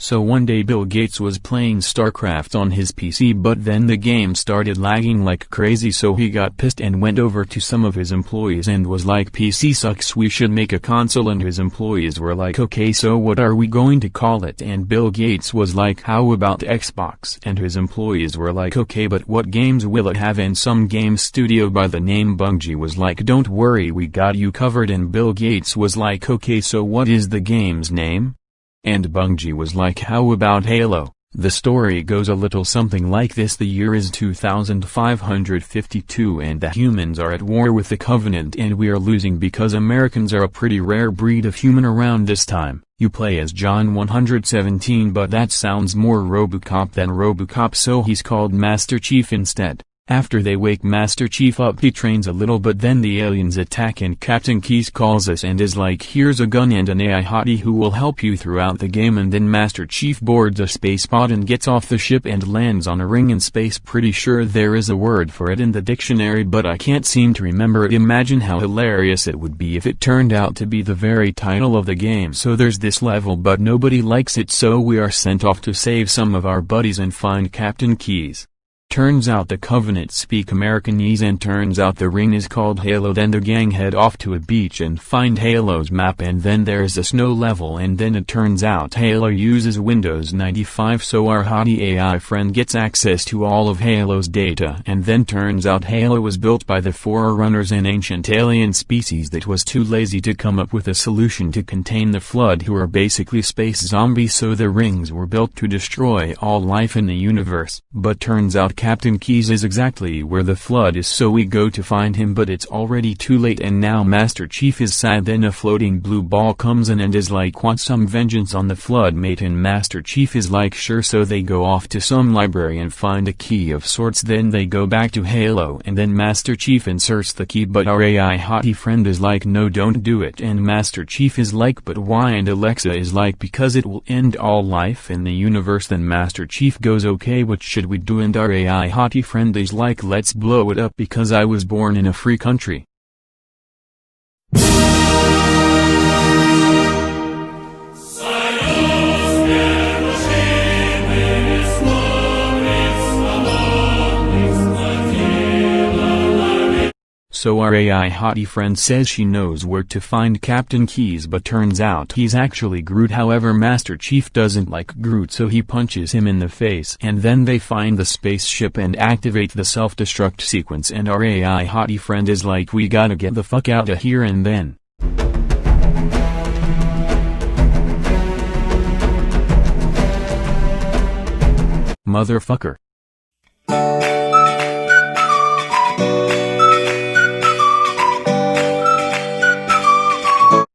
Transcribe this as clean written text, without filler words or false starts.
So one day Bill Gates was playing StarCraft on his PC, but then the game started lagging like crazy, so he got pissed and went over to some of his employees and was like, "PC sucks, we should make a console." And his employees were like, "Okay, so what are we going to call it?" And Bill Gates was like, "How about Xbox?" And his employees were like, "Okay, but what games will it have?" And some game studio by the name Bungie was like, "Don't worry, we got you covered." And Bill Gates was like, "Okay, so what is the game's name?" And Bungie was like, "How about Halo?" The story goes a little something like this: the year is 2552 and the humans are at war with the Covenant, and we are losing because Americans are a pretty rare breed of human around this time. You play as John 117, but that sounds more RoboCop than RoboCop, so he's called Master Chief instead. After they wake Master Chief up, he trains a little, but then the aliens attack and Captain Keyes calls us and is like, "Here's a gun and an AI hottie who will help you throughout the game." And then Master Chief boards a space pod and gets off the ship and lands on a ring in space. Pretty sure there is a word for it in the dictionary, but I can't seem to remember it. Imagine how hilarious it would be if it turned out to be the very title of the game. So there's this level, but nobody likes it, so we are sent off to save some of our buddies and find Captain Keyes. Turns out the Covenant speak Americanese, and turns out the ring is called Halo. Then the gang head off to a beach and find Halo's map, and then there's a snow level, and then it turns out Halo uses Windows 95, so our hottie AI friend gets access to all of Halo's data. And then turns out Halo was built by the Forerunners, an ancient alien species that was too lazy to come up with a solution to contain the Flood, who are basically space zombies, so the rings were built to destroy all life in the universe. But turns out Captain Keyes is exactly where the Flood is, so we go to find him, but it's already too late, and now Master Chief is sad. Then a floating blue ball comes in and is like, "Want some vengeance on the Flood, mate?" And Master Chief is like, "Sure." So they go off to some library and find a key of sorts. Then they go back to Halo, and then Master Chief inserts the key, but our AI hottie friend is like, "No, don't do it." And Master Chief is like, "But why?" And Alexa is like, "Because it will end all life in the universe." Then Master Chief goes, "Okay, what should we do?" And our AI hottie friend is like, "Let's blow it up because I was born in a free country." So our AI hottie friend says she knows where to find Captain Keyes, but turns out he's actually Groot. However, Master Chief doesn't like Groot, so he punches him in the face. And then they find the spaceship and activate the self-destruct sequence, and our AI hottie friend is like, "We gotta get the fuck out of here." And then motherfucker.